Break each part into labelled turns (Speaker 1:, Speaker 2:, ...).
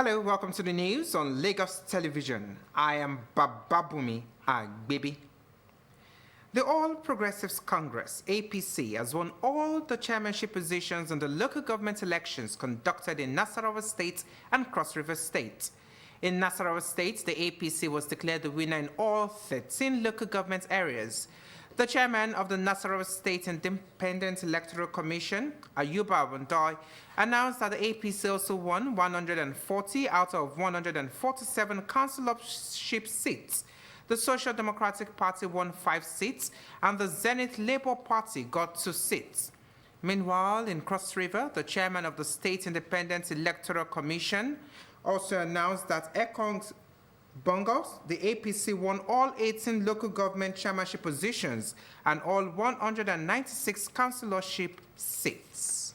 Speaker 1: Hello, welcome to the news on Lagos Television. I am Bababumi Agbebi. The All Progressives Congress, APC, has won all the chairmanship positions in the local government elections conducted in Nasarawa State and Cross River State. In Nasarawa State, the APC was declared the winner in all 13 local government areas. The chairman of the Nasarawa State Independent Electoral Commission, Ayuba Wandoi, announced that the APC also won 140 out of 147 councillorship seats. The Social Democratic Party won 5 seats, and the Zenith Labour Party got 2 seats. Meanwhile, in Cross River, the chairman of the State Independent Electoral Commission also announced that Ekong's Bongos, the APC won all 18 local government chairmanship positions and all 196 councillorship seats.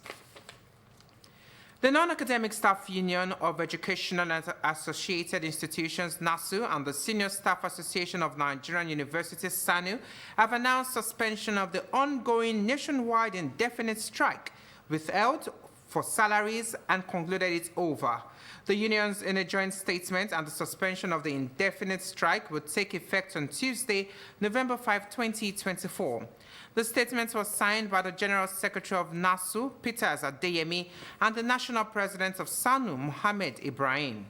Speaker 1: The Non-Academic Staff Union of Educational and Associated Institutions, NASU, and the Senior Staff Association of Nigerian Universities, SANU, have announced suspension of the ongoing nationwide indefinite strike withheld for salaries and concluded it over. The unions, in a joint statement, and the suspension of the indefinite strike would take effect on Tuesday, November 5, 2024. The statement was signed by the General Secretary of NASU, Peter Adeyemi, and the National President of SANU, Mohammed Ibrahim.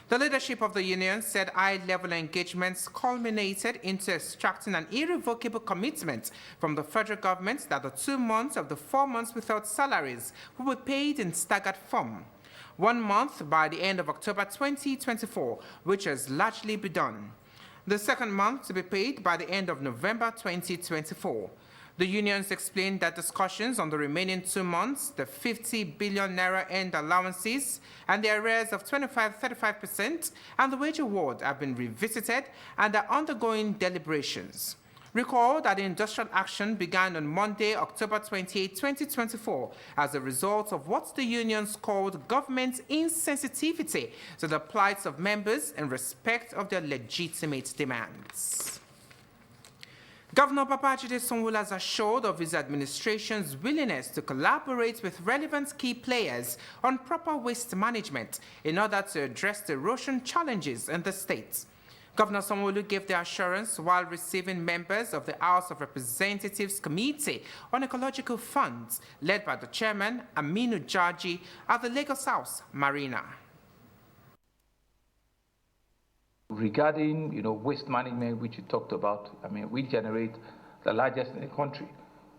Speaker 1: The leadership of the union said high-level engagements culminated into extracting an irrevocable commitment from the federal government that the 2 months of the 4 months without salaries will be paid in staggered form. 1 month by the end of October 2024, which has largely been done. The second month to be paid by the end of November 2024. The unions explained that discussions on the remaining 2 months, the 50 billion naira end allowances, and the arrears of 25-35%, and the wage award have been revisited and are undergoing deliberations. Recall that the industrial action began on Monday, October 28, 2024, as a result of what the unions called government insensitivity to the plights of members in respect of their legitimate demands. Governor Babajide Sanwo-Olu has assured of his administration's willingness to collaborate with relevant key players on proper waste management in order to address the erosion challenges in the state. Governor Sanwo-Olu gave the assurance while receiving members of the House of Representatives Committee on Ecological Funds, led by the chairman, Aminu Jaji, at the Lagos House Marina.
Speaker 2: Regarding, waste management, which you talked about, we generate the largest in the country.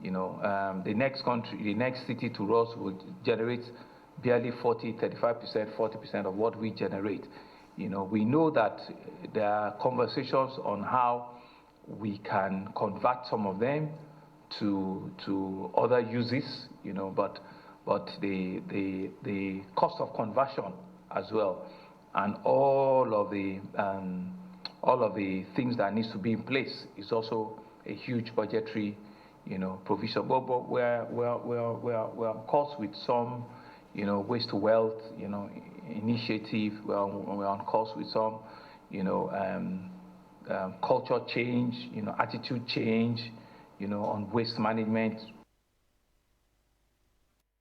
Speaker 2: The next city to us would generate barely 35%, 40% of what we generate. We know that there are conversations on how we can convert some of them to other uses, but the cost of conversion as well, and all of the things that needs to be in place is also a huge budgetary, provision. But we're on course with some, waste to wealth, initiative. We're on course with some, culture change, attitude change, on waste management.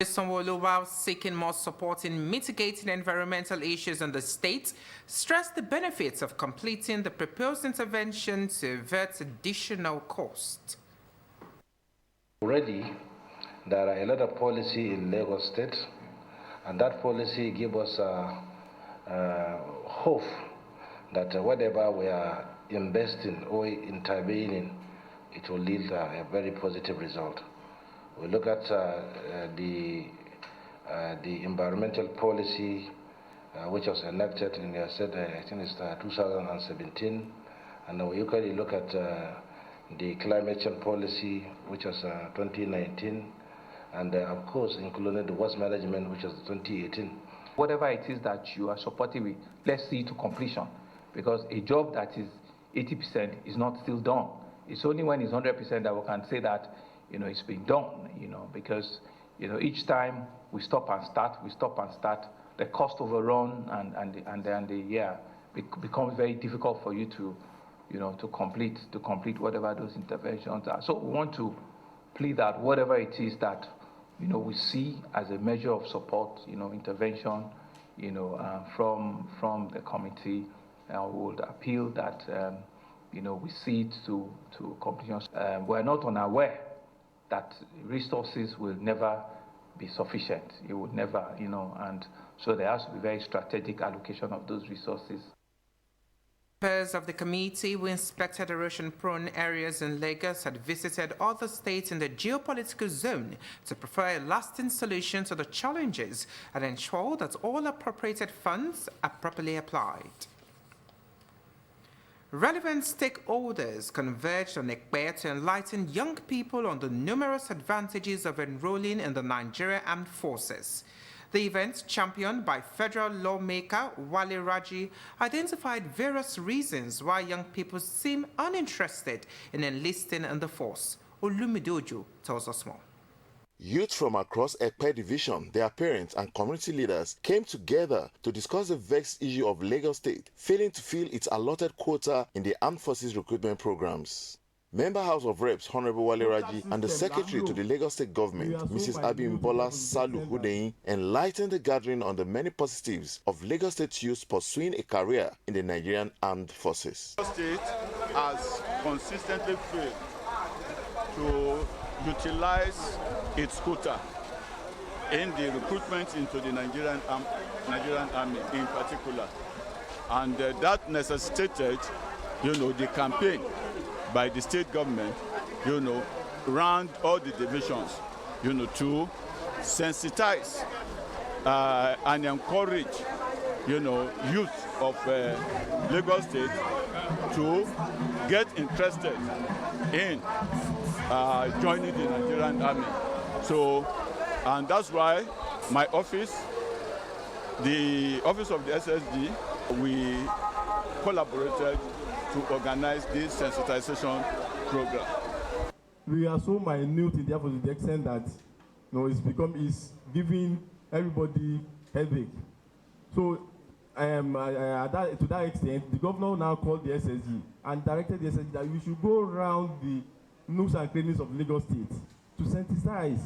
Speaker 1: Sanwo-Olu, while seeking more support in mitigating environmental issues in the state, stressed the benefits of completing the proposed intervention to avert additional cost.
Speaker 3: Already, there are a lot of policy in Lagos State, and that policy gives us hope that whatever we are investing or intervening, it will lead a very positive result. We look at the environmental policy which was enacted in I think it's 2017, and we usually look at the climate change policy which was 2019, and of course included the waste management which was 2018.
Speaker 2: Whatever it is that you are supporting with, let's see it to completion, because a job that is 80% is not still done. It's only when it's 100% that we can say that it's been done, because, each time we stop and start, the cost overrun it becomes very difficult for you to, to complete whatever those interventions are. So we want to plead that whatever it is that, we see as a measure of support, intervention, from the committee. Would appeal that we see it to completion. We're not unaware that resources will never be sufficient. It would never, and so there has to be very strategic allocation of those resources.
Speaker 1: Members of the committee who inspected erosion-prone areas in Lagos had visited other states in the geopolitical zone to prefer a lasting solution to the challenges and ensure that all appropriated funds are properly applied. Relevant stakeholders converged on Ekpe to enlighten young people on the numerous advantages of enrolling in the Nigeria Armed Forces. The event, championed by federal lawmaker Wale Raji, identified various reasons why young people seem uninterested in enlisting in the force. Olumidoju tells us more.
Speaker 4: Youth from across Ekpe Division, their parents and community leaders came together to discuss the vexed issue of Lagos State failing to fill its allotted quota in the armed forces recruitment programs. Member House of Reps Honorable Wale Raji and the Secretary to the Lagos State Government, Mrs. Abimbola Salu Hudeyin, enlightened the gathering on the many positives of Lagos State youth pursuing a career in the Nigerian Armed Forces.
Speaker 5: Lagos State has consistently failed to utilize its quota in the recruitment into the Nigerian Army in particular. And that necessitated, the campaign by the state government, around all the divisions, to sensitize and encourage, youth of Lagos State to get interested in joining the Nigerian Army. So, and that's why my office, the office of the SSG, we collaborated to organize this sensitization program.
Speaker 6: We are so minute in therefore to the extent that it's giving everybody headache. So to that extent, the governor now called the SSG and directed the SSG that we should go around the nooks and crannies of Lagos State to sensitize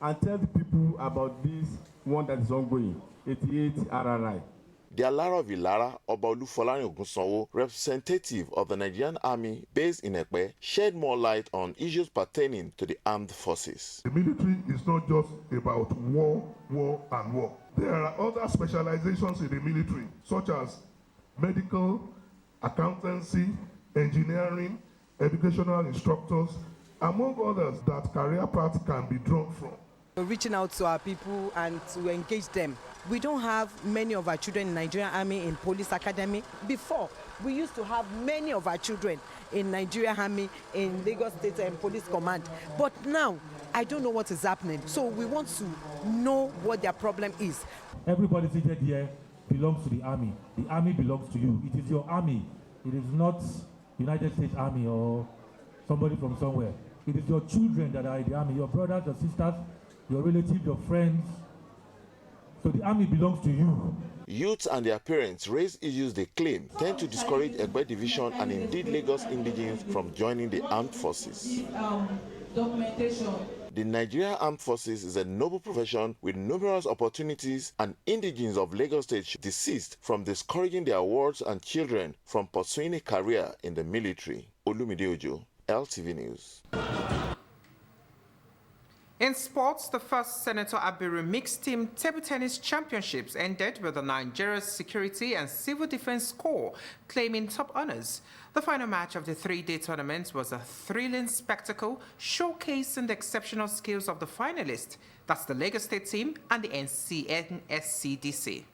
Speaker 6: and tell the people about this one that is ongoing, 88 RRI.
Speaker 4: The Alara of Ilara, Oba Olufolarin Ogunsanwo, representative of the Nigerian Army based in Ekpe, shed more light on issues pertaining to the armed forces.
Speaker 7: The military is not just about war, and war. There are other specializations in the military, such as medical, accountancy, engineering, educational instructors, among others that career paths can be drawn from.
Speaker 8: We're reaching out to our people and to engage them. We don't have many of our children in Nigerian Army in police academy. Before, we used to have many of our children in Nigerian Army in Lagos State and Police Command. But now, I don't know what is happening. So we want to know what their problem is.
Speaker 9: Everybody seated here belongs to the army. The army belongs to you. It is your army. It is not United States Army or somebody from somewhere. It is your children that are in the army, your brothers, your sisters, your relatives, your friends. So the army belongs to you.
Speaker 4: Youths and their parents raise issues they claim tend to discourage Ekpe Division and indeed Lagos indigenes from joining the armed forces. The Nigerian Armed Forces is a noble profession with numerous opportunities, and indigenes of Lagos State should desist from discouraging their wards and children from pursuing a career in the military. Olumidoju, LTV News.
Speaker 1: In sports, the first Senator Abiru Mixed Team Table Tennis Championships ended with the Nigeria Security and Civil Defense Corps claiming top honors. The final match of the three-day tournament was a thrilling spectacle showcasing the exceptional skills of the finalists. That's the Lagos State team and the NSCDC.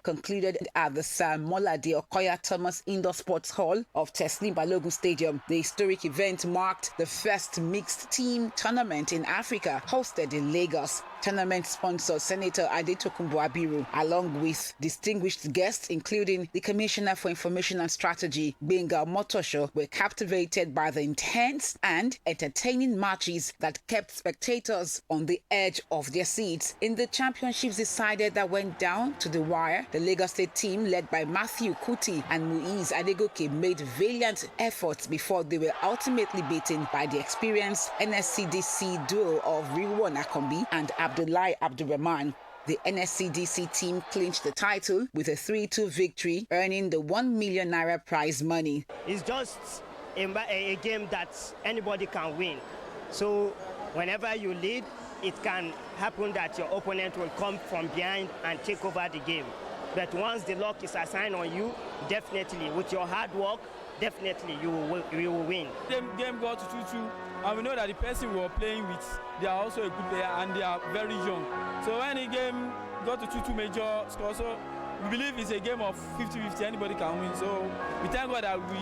Speaker 10: Concluded at the Sir Molade Okoya Thomas Indoor Sports Hall of Teslim Balogun Stadium. The historic event marked the first mixed team tournament in Africa hosted in Lagos. Tournament sponsor Senator Adetokunbo Abiru, along with distinguished guests including the Commissioner for Information and Strategy, Benga Motosho, were captivated by the intense and entertaining matches that kept spectators on the edge of their seats. In the championships decided that went down to the wire, the Lagos State team led by Matthew Kuti and Muiz Adegoke made valiant efforts before they were ultimately beaten by the experienced NSCDC duo of Riwon Akombi and Abdullahi Abdurrahman. The NSCDC team clinched the title with a 3-2 victory, earning the 1 million naira prize money.
Speaker 11: It's just a game that anybody can win. So whenever you lead, it can happen that your opponent will come from behind and take over the game. But once the luck is assigned on you, definitely, with your hard work, definitely you will win.
Speaker 12: The game got to 2-2, and we know that the person we were playing with, they are also a good player and they are very young. So when the game got to 2-2 major score, so we believe it's a game of 50-50, anybody can win. So we thank God that we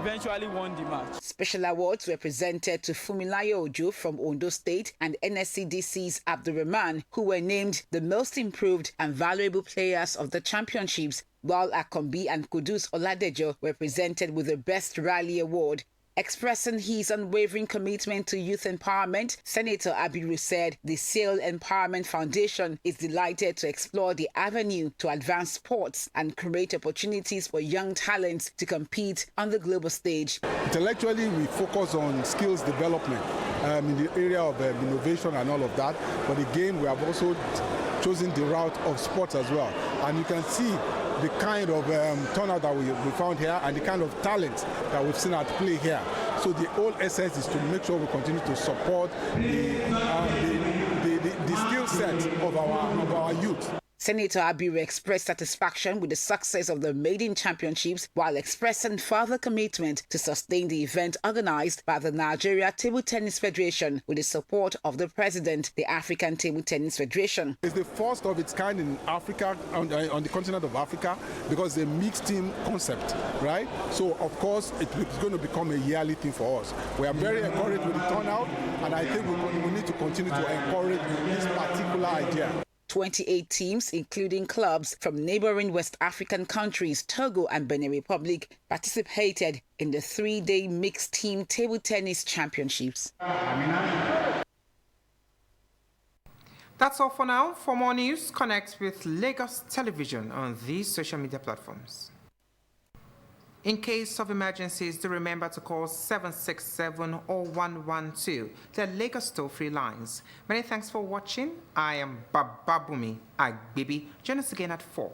Speaker 12: eventually won the match.
Speaker 10: Special awards were presented to Fumilayo Ojo from Ondo State and NSCDC's Abdurrahman, who were named the most improved and valuable players of the championships, while Akombi and Kudus Oladejo were presented with the Best Rally Award. Expressing his unwavering commitment to youth empowerment, Senator Abiru said the SAIL Empowerment Foundation is delighted to explore the avenue to advance sports and create opportunities for young talents to compete on the global stage.
Speaker 13: Intellectually, we focus on skills development in the area of innovation and all of that. But again, we have also chosen the route of sports as well. And you can see the kind of turnout that we found here and the kind of talent that we've seen at play here. So the whole essence is to make sure we continue to support the skill set of our youth.
Speaker 10: Senator Abiru expressed satisfaction with the success of the maiden championships while expressing further commitment to sustain the event organized by the Nigeria Table Tennis Federation with the support of the President, the African Table Tennis Federation.
Speaker 13: It's the first of its kind in Africa, on the continent of Africa, because it's a mixed team concept, right? So, of course, it's going to become a yearly thing for us. We are very encouraged with the turnout, and I think we need to continue to encourage this particular idea.
Speaker 10: 28 teams, including clubs from neighboring West African countries, Togo and Benin Republic, participated in the 3-day mixed team table tennis championships.
Speaker 1: That's all for now. For more news, connect with Lagos Television on these social media platforms. In case of emergencies, do remember to call 767 or 112, the Lagos toll-free lines. Many thanks for watching. I am Bababumi Agbibi. Join us again at 4.